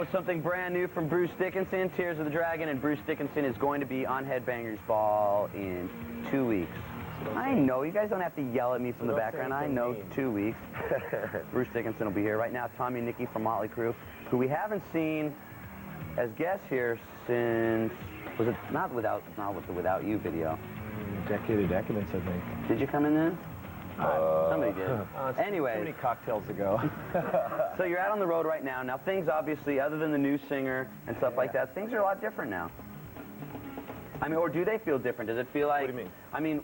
was something brand new from Bruce Dickinson, Tears of the Dragon, and Bruce Dickinson is going to be on Headbangers Ball in 2 weeks. I know, you guys don't have to yell at me from the background. I know, 2 weeks. Bruce Dickinson will be here. Right now, Tommy and Nikki from Motley Crue, who we haven't seen as guests here since, was it not with the Without You video? Decade of Decadence, I think. Did you come in then? Somebody did. Anyway. Too many cocktails ago. So you're out on the road right now. Now things obviously, other than the new singer and stuff like that, things are a lot different now. I mean, or do they feel different? Does it feel like... What do you mean? I mean,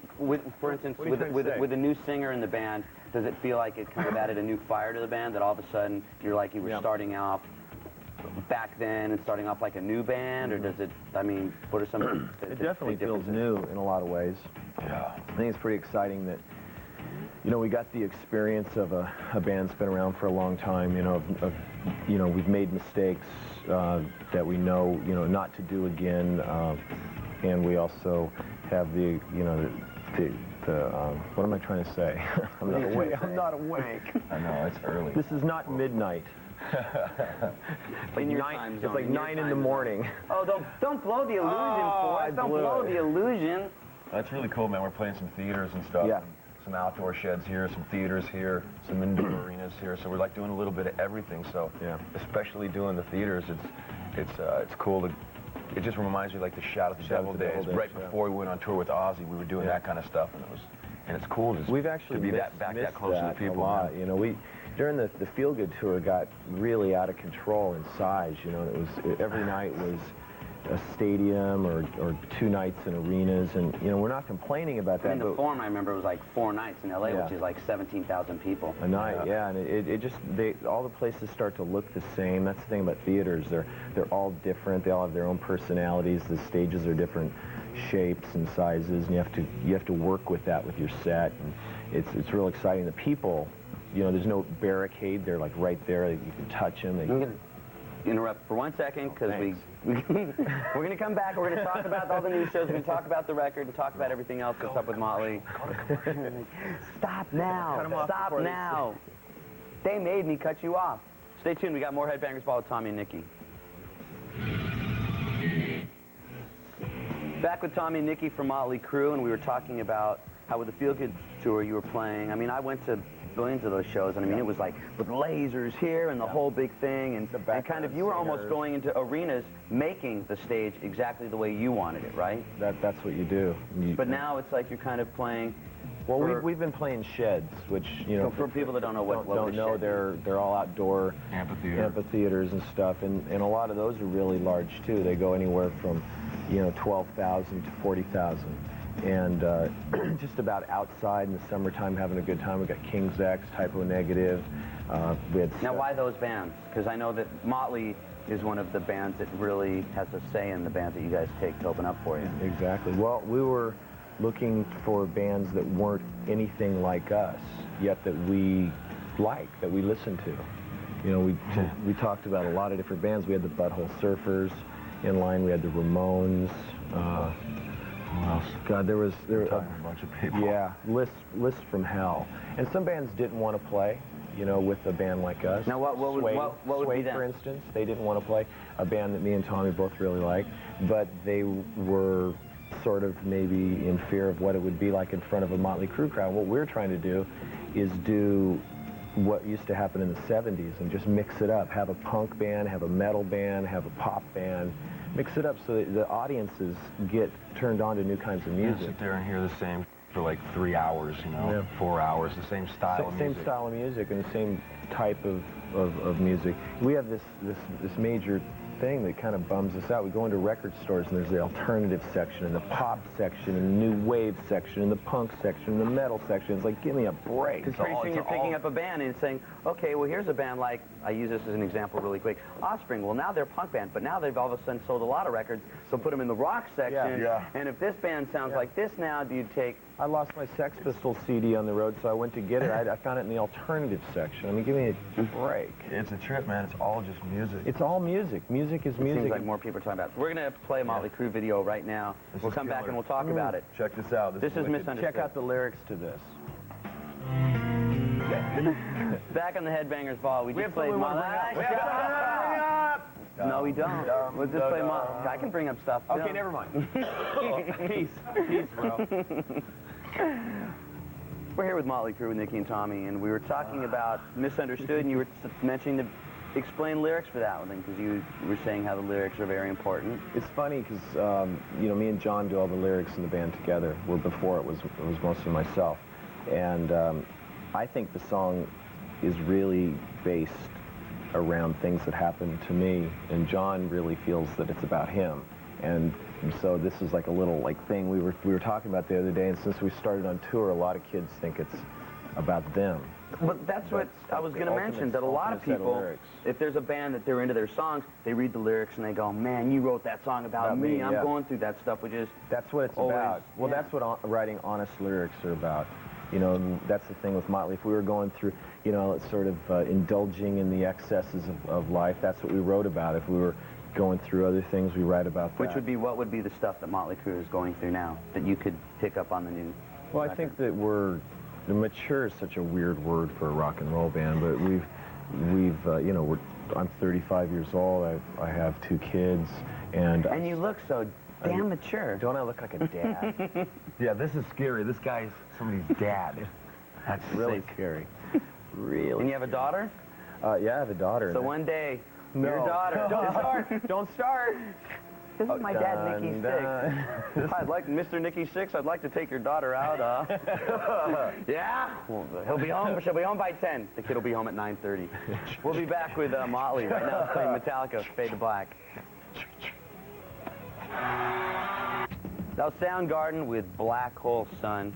for instance, with a new singer in the band, does it feel like it kind of added a new fire to the band, that all of a sudden you're like you were starting off back then and starting off like a new band, or does it, I mean, what are some of the It definitely feels new in a lot of ways. Yeah. I think it's pretty exciting that, you know, we got the experience of a band that's been around for a long time, you know, we've made mistakes that we know, not to do again, and we also have the, what am I trying to say? I'm not awake. I'm not awake. I know, it's early. This is not midnight. It's like 9 in the morning. Oh, don't blow the illusion for us. Don't blow the illusion. That's really cool, man. We're playing some theaters and stuff. Yeah. Some outdoor sheds here, some theaters here, some indoor arenas here. So we're like doing a little bit of everything. So especially doing the theaters, it's cool to. It just reminds me like the Shout at the Devil days. Right before we went on tour with Ozzy, we were doing that kind of stuff, and it's cool to We've actually be back that close to the people. A lot. You know, we during the Feel Good tour got really out of control in size. You know, every night was a stadium or 2 nights in arenas, and we're not complaining about that. In the Forum, I remember it was like 4 nights in LA, which is like 17,000 people a night. Yeah, and it just all the places start to look the same. That's the thing about theaters. They're all different. They all have their own personalities. The stages are different shapes and sizes, and you have to work with that with your set. And it's real exciting. The people, there's no barricade. They're like right there. You can touch them. I'm going to interrupt for 1 second because we're going to come back. We're going to talk about all the new shows. We're going to talk about the record and talk about everything else that's up with Motley. Stop now. Stop now. They made me cut you off. Stay tuned. We got more Headbangers Ball with Tommy and Nikki. Back with Tommy and Nikki from Motley Crue, and we were talking about how with the Feel Good tour you were playing. I mean, I went to billions of those shows, and I mean, it was like with lasers here and the whole big thing, and kind of you were almost going into arenas making the stage exactly the way you wanted it, right? That's what you do. But now it's like you're kind of playing. Well, we've been playing sheds, which for people that don't know what don't know, they're all outdoor amphitheaters and stuff, and a lot of those are really large too. They go anywhere from 12,000 to 40,000. And just about outside in the summertime having a good time. We've got King's X, Typo Negative. Now, why those bands? Because I know that Motley is one of the bands that really has a say in the bands that you guys take to open up for you. Exactly. Well, we were looking for bands that weren't anything like us, yet that we like, that we listen to. We talked about a lot of different bands. We had the Butthole Surfers in line. We had the Ramones. Who else? God, there was a bunch of people. Yeah, lists from hell. And some bands didn't want to play, with a band like us. Now, what would be that? For instance, they didn't want to play. A band that me and Tommy both really liked, but they were sort of maybe in fear of what it would be like in front of a Motley Crue crowd. What we're trying to do is do what used to happen in the 70s and just mix it up. Have a punk band, have a metal band, have a pop band. Mix it up so that the audiences get turned on to new kinds of music. Sit there and hear the same for like 3 hours, 4 hours, the same style of music. Same style of music and the same type of music. We have this major thing that kind of bums us out. We go into record stores and there's the alternative section and the pop section and the new wave section and the punk section and the metal section. It's like, give me a break. Because pretty soon you're picking up a band and saying, okay, well, here's a band like, I use this as an example really quick, Offspring. Well, now they're a punk band, but now they've all of a sudden sold a lot of records, so put them in the rock section. Yeah. And if this band sounds like this now, do you take... I lost my Sex Pistols CD on the road, so I went to get it. I found it in the alternative section. I mean, give me a break. It's a trip, man. It's all just music. It's all music. Music is music. It seems like more people are talking about it. We're going to play a Motley Crue video right now. We'll come back and we'll talk about it. Check this out. This is Misunderstood. Check out the lyrics to this. Back on the Headbangers Ball, we just played Motley. No, we don't. We'll just play I can bring up stuff, too. Okay, never mind. Peace, bro. We're here with Motley Crue, with Nikki and Tommy, and we were talking about Misunderstood, and you were mentioning to explain lyrics for that one, because you were saying how the lyrics are very important. It's funny because, you know, me and John do all the lyrics in the band together, where before it was mostly myself. And I think the song is really based around things that happened to me, and John really feels that it's about him. And so this is like a little thing we were talking about the other day, and since we started on tour, a lot of kids think it's about them. But that's what I was going to mention, that a lot of people, if there's a band that they're into their songs, they read the lyrics and they go, man, you wrote that song about me. I'm going through that stuff, which is that's what it's about. Well, that's what writing honest lyrics are about. You know, that's the thing with Motley. If we were going through, you know, sort of indulging in the excesses of life, that's what we wrote about. If we were going through other things, we write about that. Which would be, what would be the stuff that Motley Crue is going through now, that you could pick up on the new Well, record? I think that mature is such a weird word for a rock and roll band, but you know, I'm 35 years old, I have 2 kids, and you look so damn mature. Don't I look like a dad? Yeah, this is scary. This guy's somebody's dad. That's really scary. Really. And you have a daughter? Yeah, I have a daughter. So one day, No. your daughter... Don't start! Don't start! This is my dad, Nikki Sixx. I'd like, Mr. Nikki Sixx, I'd like to take your daughter out. Yeah? Well, he'll be home. She'll be home by 10. The kid will be home at 9:30. We'll be back with Motley right now, playing Metallica, Fade to Black. Now, Soundgarden with Black Hole Sun.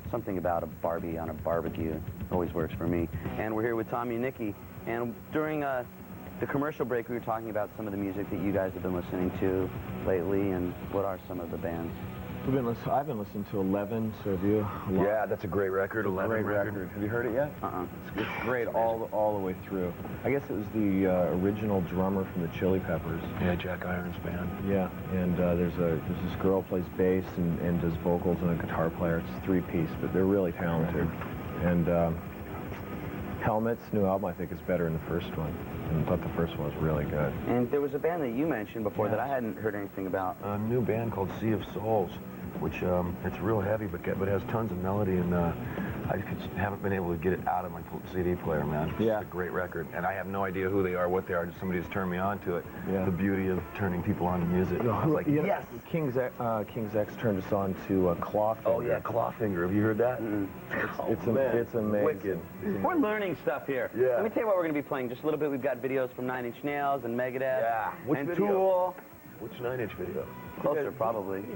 Something about a Barbie on a barbecue always works for me. And we're here with Tommy and Nikki. And during the commercial break, we were talking about some of the music that you guys have been listening to lately, and what are some of the bands? I've been listening to 11, so have you? Yeah, that's a great record. 11 Great record. Have you heard it yet? It's great all the way through. I guess it was the original drummer from the Chili Peppers. Yeah, Jack Irons band. Yeah, and there's this girl who plays bass and does vocals, and a guitar player. It's a 3-piece, but they're really talented. And Helmet's new album, I think, is better than the first one. And I thought the first one was really good. And there was a band that you mentioned before that I hadn't heard anything about. A new band called Sea of Souls, which it's real heavy, but has tons of melody, and I just haven't been able to get it out of my CD player, man. It's a great record, and I have no idea who they are, what they are. Just somebody has turned me on to it. Yeah. The beauty of turning people on to music. I was like, yes! King's X turned us on to Clawfinger. Oh yeah, Clawfinger. Have you heard that? It's amazing. We're learning stuff here. Yeah. Let me tell you what we're going to be playing. Just a little bit. We've got videos from 9 Inch Nails and Megadeth. Yeah. And Tool. Which 9 Inch video? Closer, probably. He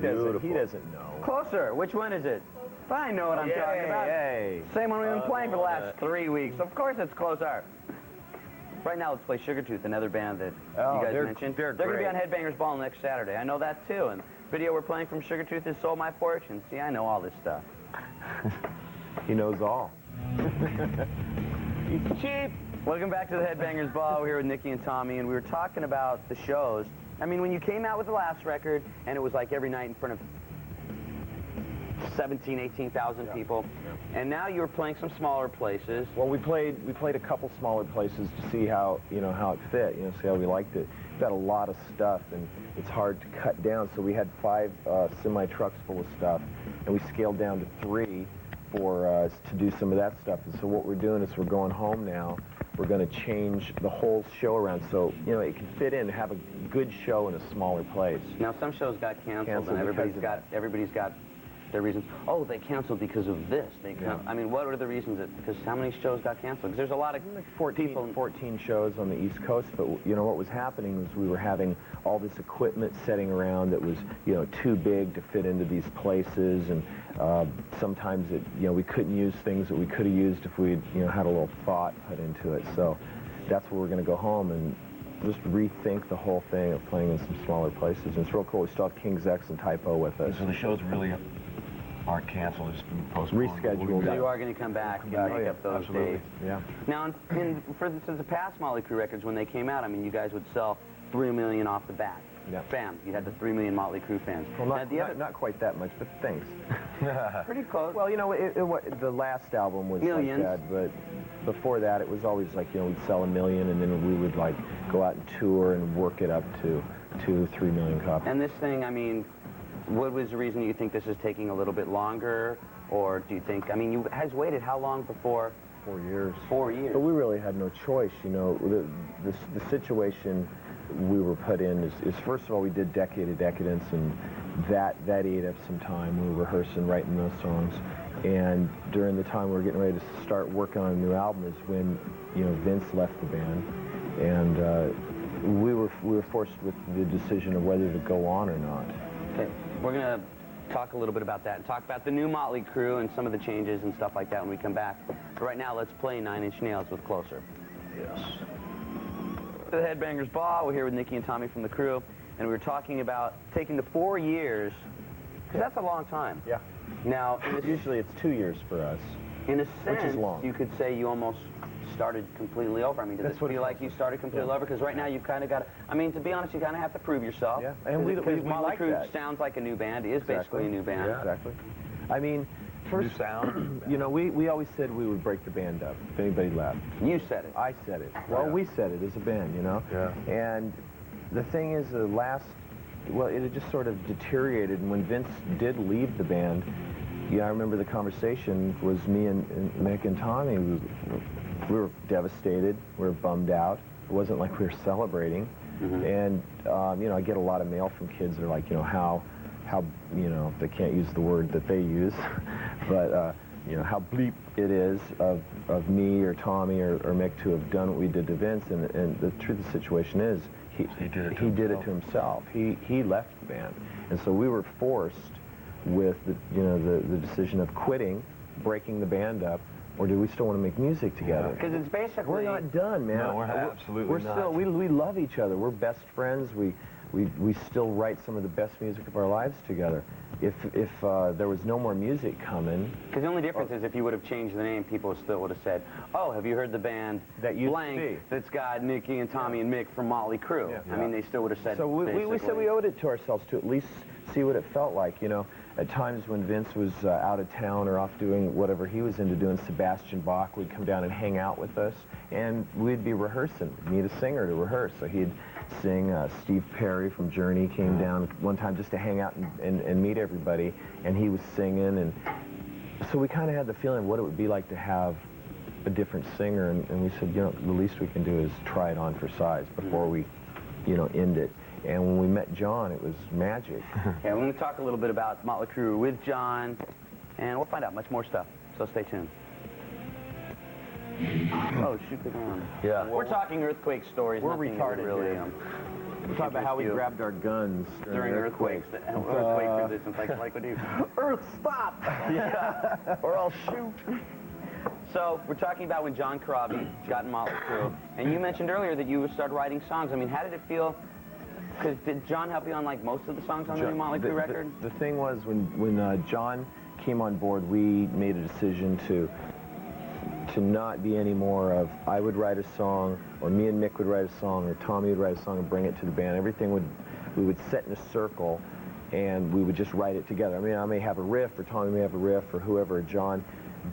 doesn't know. Closer. Which one is it? I know what I'm talking about. Same one we've been playing for the last 3 weeks. Of course it's Closer. Right now, let's play Sugartooth, another band that you guys mentioned. They're going to be on Headbangers Ball next Saturday. I know that, too. And the video we're playing from Sugartooth is Sold My Fortune. See, I know all this stuff. He knows all. He's cheap. Welcome back to the Headbangers Ball. We're here with Nikki and Tommy, and we were talking about the shows. I mean, when you came out with the last record, and it was like every night in front of 17,000, 18,000 people, and now you're playing some smaller places. Well, we played a couple smaller places to see how it fit, see how we liked it. We've got a lot of stuff, and it's hard to cut down, so we had 5 semi-trucks full of stuff, and we scaled down to 3 for to do some of that stuff. And so what we're doing is we're going home now. We're going to change the whole show around so it can fit in, have a good show in a smaller place. Now some shows got canceled and everybody's got their reasons. Oh, they canceled because of this. I mean, what are the reasons? Because how many shows got canceled? Because there's a lot of 14 shows on the East Coast, but what was happening was we were having all this equipment setting around that was too big to fit into these places, and sometimes we couldn't use things that we could have used if we had a little thought put into it. So that's where we're going to go home and just rethink the whole thing of playing in some smaller places. And it's real cool. We still have King's X and Typo with us. So the shows really aren't canceled, it's been postponed. Rescheduled. So you are going to come back and make up those days. Yeah. Now, for the past Motley Crue records, when they came out, I mean, you guys would sell 3 million off the bat. Yeah. Bam, you had the 3 million Motley Crue fans. Well, not quite that much, but thanks. Pretty close. Well, the last album was millions. like that, but before that, it was always like, you know, we'd sell 1 million, and then we would like go out and tour and work it up to 2-3 million copies. And this thing, I mean, what was the reason you think this is taking a little bit longer? Or do you think, I mean, you guys waited how long before? 4 years. 4 years. But we really had no choice, you know. The situation we were put in is first of all, we did Decade of Decadence, and that ate up some time. We were rehearsing, writing those songs. And during the time we were getting ready to start working on a new album is when, you know, Vince left the band. And we were forced with the decision of whether to go on or not. Okay, we're going to talk a little bit about that and talk about the new Motley Crue and some of the changes and stuff like that when we come back. But right now, let's play 9 Inch Nails with Closer. Yes. The Headbangers Ball, we're here with Nikki and Tommy from the Crue, and we were talking about taking the 4 years, because that's a long time. Yeah. Now, Usually it's 2 years for us. in a sense, which is long. you could say you almost started completely over. I mean, does That's it what feel it like you started completely over? Because right now you've kind of got to, I mean, to be honest, you kind of have to prove yourself. Yeah, and we Motley like Crue that. sounds like a new band, is basically a new band. Yeah, exactly. I mean, first, New sound. you know, we always said we would break the band up if anybody left. You said it. I said it. Well, Yeah. we said it as a band, you know? Yeah. And the thing is, well, it had just sort of deteriorated, and when Vince did leave the band, yeah, I remember the conversation was me and Mick and Tommy. We were devastated. We were bummed out. It wasn't like we were celebrating. Mm-hmm. And, you know, I get a lot of mail from kids that are like, you know, how, you know, they can't use the word that they use, but, you know, how bleep it is of me or Tommy or Mick to have done what we did to Vince. And the truth of the situation is, he did it to himself. He left the band. And so we were forced with the decision of quitting, breaking the band up, or do we still want to make music together? Because it's basically... We're not done, man. No, we're absolutely not. Still, we love each other. We're best friends. We still write some of the best music of our lives together. If there was no more music coming... Because the only difference is if you would have changed the name, people still would have said, oh, have you heard the band That used to blank be. that's got Nikki and Tommy and Mick from Motley Crue? Yeah. I mean, they still would have said So we said we owed it to ourselves to at least see what it felt like, you know. At times when Vince was out of town or off doing whatever he was into doing, Sebastian Bach would come down and hang out with us, and we'd be rehearsing. We'd need a singer to rehearse, so he'd sing. Steve Perry from Journey came down one time just to hang out and meet everybody, and he was singing, and so we kind of had the feeling of what it would be like to have a different singer, and we said, you know, the least we can do is try it on for size before we, you know, end it. And when we met John, it was magic. Yeah, we're going to talk a little bit about Motley Crue with John, and we'll find out much more stuff, so stay tuned. Oh, shoot the ground. Yeah. We're talking earthquake stories. We're nothing retarded, really. dude. We're talking about how we grabbed our guns During earthquakes. Earthquake resistance, like we do. Earth, stop! Yeah. Or I'll shoot. So, we're talking about when John Corabi got in Motley Crue, and you mentioned earlier that you started writing songs. I mean, how did it feel? Because did John help you on, like, most of the songs on the new Motley Crue record? The thing was, when John came on board, we made a decision to not be any more of, I would write a song, or me and Mick would write a song, or Tommy would write a song and bring it to the band. We would sit in a circle, and we would just write it together. I mean, I may have a riff, or Tommy may have a riff, or whoever, or John,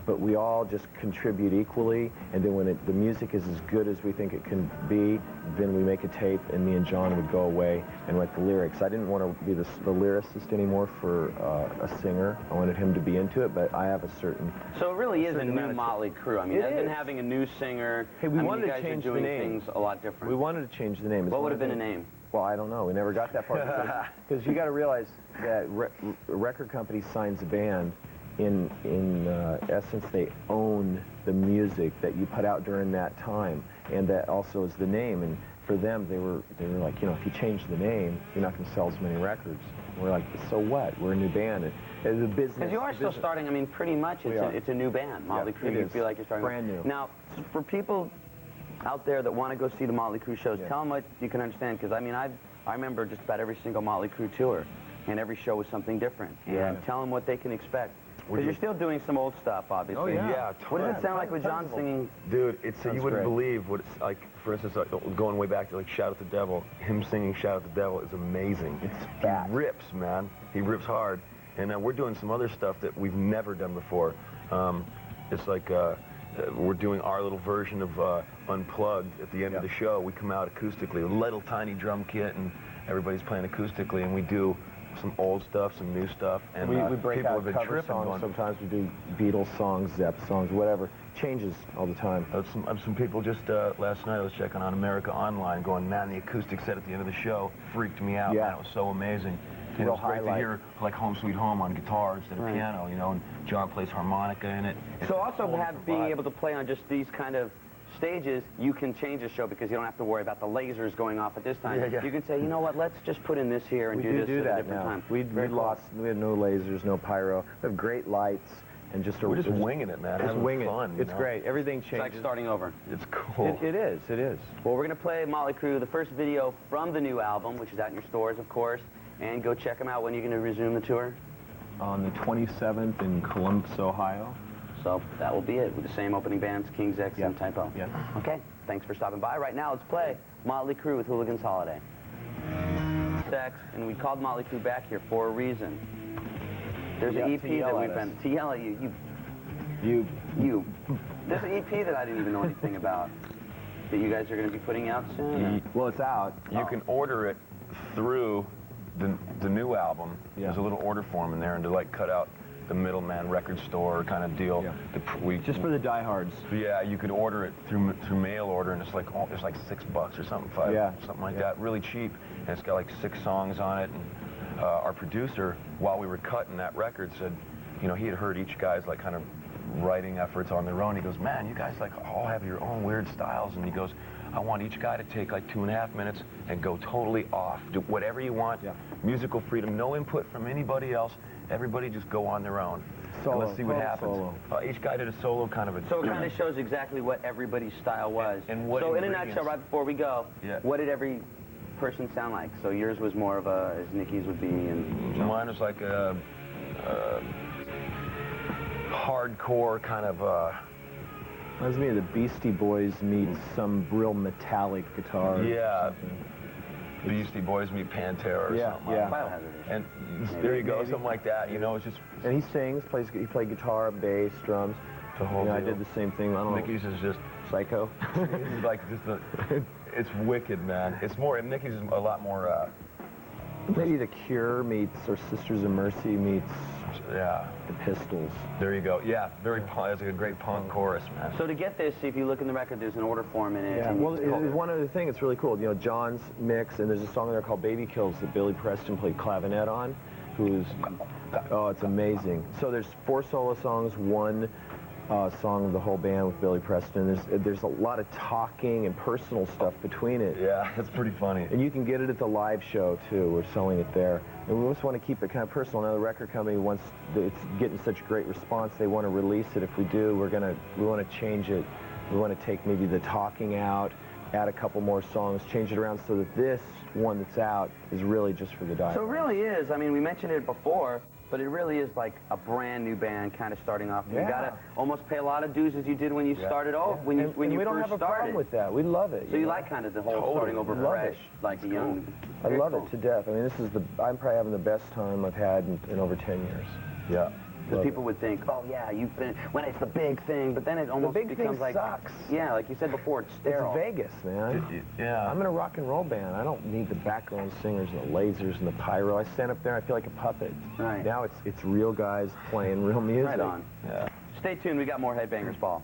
but we all just contribute equally, and then when the music is as good as we think it can be, then we make a tape, and me and John would go away and write the lyrics. I didn't want to be the lyricist anymore for a singer. I wanted him to be into it, but I have a certain... So it really is a new Motley Crue. I mean, other than having a new singer, hey, we wanted to change you guys are the doing name. things a lot different. We wanted to change the name. What would have been a name? Well, I don't know. We never got that part. Because you got to realize that a record company signs a band. In essence, they own the music that you put out during that time, and that also is the name. And for them, they were like, you know, if you change the name, you're not going to sell as many records. We're like, so what? We're a new band. And the business. Because you are still starting. I mean, pretty much, it's a new band. Motley Crue. You feel like you're starting brand new. Now, for people out there that want to go see the Motley Crue shows, tell them what you can understand. Because I mean, I remember just about every single Motley Crue tour, and every show was something different. Yeah. And tell them what they can expect. Because you're still doing some old stuff, obviously. Oh, yeah. What does it sound like with John singing? Dude, you wouldn't great. believe what it's like. For instance, like, going way back to like "Shout at the Devil," him singing "Shout at the Devil" is amazing. It's fat. He rips, man. He rips hard. And we're doing some other stuff that we've never done before. It's like we're doing our little version of Unplugged at the end of the show. We come out acoustically, a little tiny drum kit, and everybody's playing acoustically, and we do some old stuff, some new stuff, and we break people out have been cover tripping songs. going, Sometimes we do Beatles songs, Zepp songs, whatever. Changes all the time. some people just last night I was checking on America Online, going, man, the acoustic set at the end of the show freaked me out. Man, it was so amazing. And it was great to hear like Home Sweet Home on guitar instead of piano, you know, and John plays harmonica in it. So also being able to play on just these kind of stages, you can change the show because you don't have to worry about the lasers going off at this time. You can say, you know what, let's just put in this here and do this at a different time. We had no lasers, no pyro. We have great lights and just we're just winging it, man. Just winging it. Fun, it's great. Everything changes. It's like starting over. It's cool. It is. Well, we're going to play Motley Crue, the first video from the new album, which is out in your stores, of course. And go check them out. When are you going to resume the tour? On the 27th in Columbus, Ohio. So that will be it with the same opening bands, King Sixx and Typo. Yeah. Okay, thanks for stopping by. Right now, let's play Motley Crue with Hooligan's Holiday. Sixx, and we called Motley Crue back here for a reason. There's an EP that we've been to yell at you. You. There's an EP that I didn't even know anything about that you guys are going to be putting out soon. Well, it's out. You can order it through the new album. There's a little order form in there, and to like cut out the middleman record store kind of deal. Just for the diehards. Yeah, you could order it through mail order, and it's like $6 or something, something like that, really cheap. And it's got like 6 songs on it. And our producer, while we were cutting that record, said, you know, he had heard each guy's like kind of writing efforts on their own. He goes, man, you guys like all have your own weird styles, and he goes, I want each guy to take like 2.5 minutes and go totally off. Do whatever you want. Musical freedom, no input from anybody else. Everybody just go on their own. Solo. Let's see what happens. Each guy did a solo kind of a... So it kind of shows exactly what everybody's style was. And what so in a nutshell, right before we go, Yeah. what did every person sound like? So yours was more of a, as Nikki's would be, and... Mine was like a hardcore kind of... Reminds me of the Beastie Boys meets some real metallic guitar. Yeah. Beastie Boys meet Pantera or something. Biohazard. And there you go, something like that. You know, it's just... And he sings, he played guitar, bass, drums. The whole deal. I did the same thing. I don't Nikki's is just... Psycho. It's like just it's wicked, man. It's more... Nikki's is a lot more... Maybe The Cure meets, or Sisters of Mercy meets... Yeah. The Pistols. There you go. Yeah, very punk. It's a great punk chorus, man. So to get this, if you look in the record, there's an order form in it. Yeah, well, one other thing, it's really cool. You know, John's mix, and there's a song in there called Baby Kills that Billy Preston played clavinet on, who's, oh, it's amazing. So there's 4 solo songs, 1 song of the whole band with Billy Preston. There's a lot of talking and personal stuff between it. Yeah, it's pretty funny. And you can get it at the live show, too. We're selling it there. And we just want to keep it kind of personal. Now, the record company wants, it's getting such great response, they want to release it. If we do, we want to change it. We want to take maybe the talking out, add a couple more songs, change it around so that this one that's out is really just for the diehards. So it really is. I mean, we mentioned it before, but it really is like a brand new band kind of starting off. You got to almost pay a lot of dues as you did when you started off, when you we don't first have a problem with that. We love it. So you like kind of the whole starting over fresh, like a young... I love it to death. I mean, I'm probably having the best time I've had in over 10 years. Yeah. Because people would think, oh yeah, you've been, when it's the big thing, but then it almost becomes like... sucks. Yeah, like you said before, it's sterile. It's Vegas, man. Yeah. I'm in a rock and roll band. I don't need the background singers and the lasers and the pyro. I stand up there, I feel like a puppet. Right. Now it's real guys playing real music. Right on. Yeah. Stay tuned, we got more Headbangers Ball.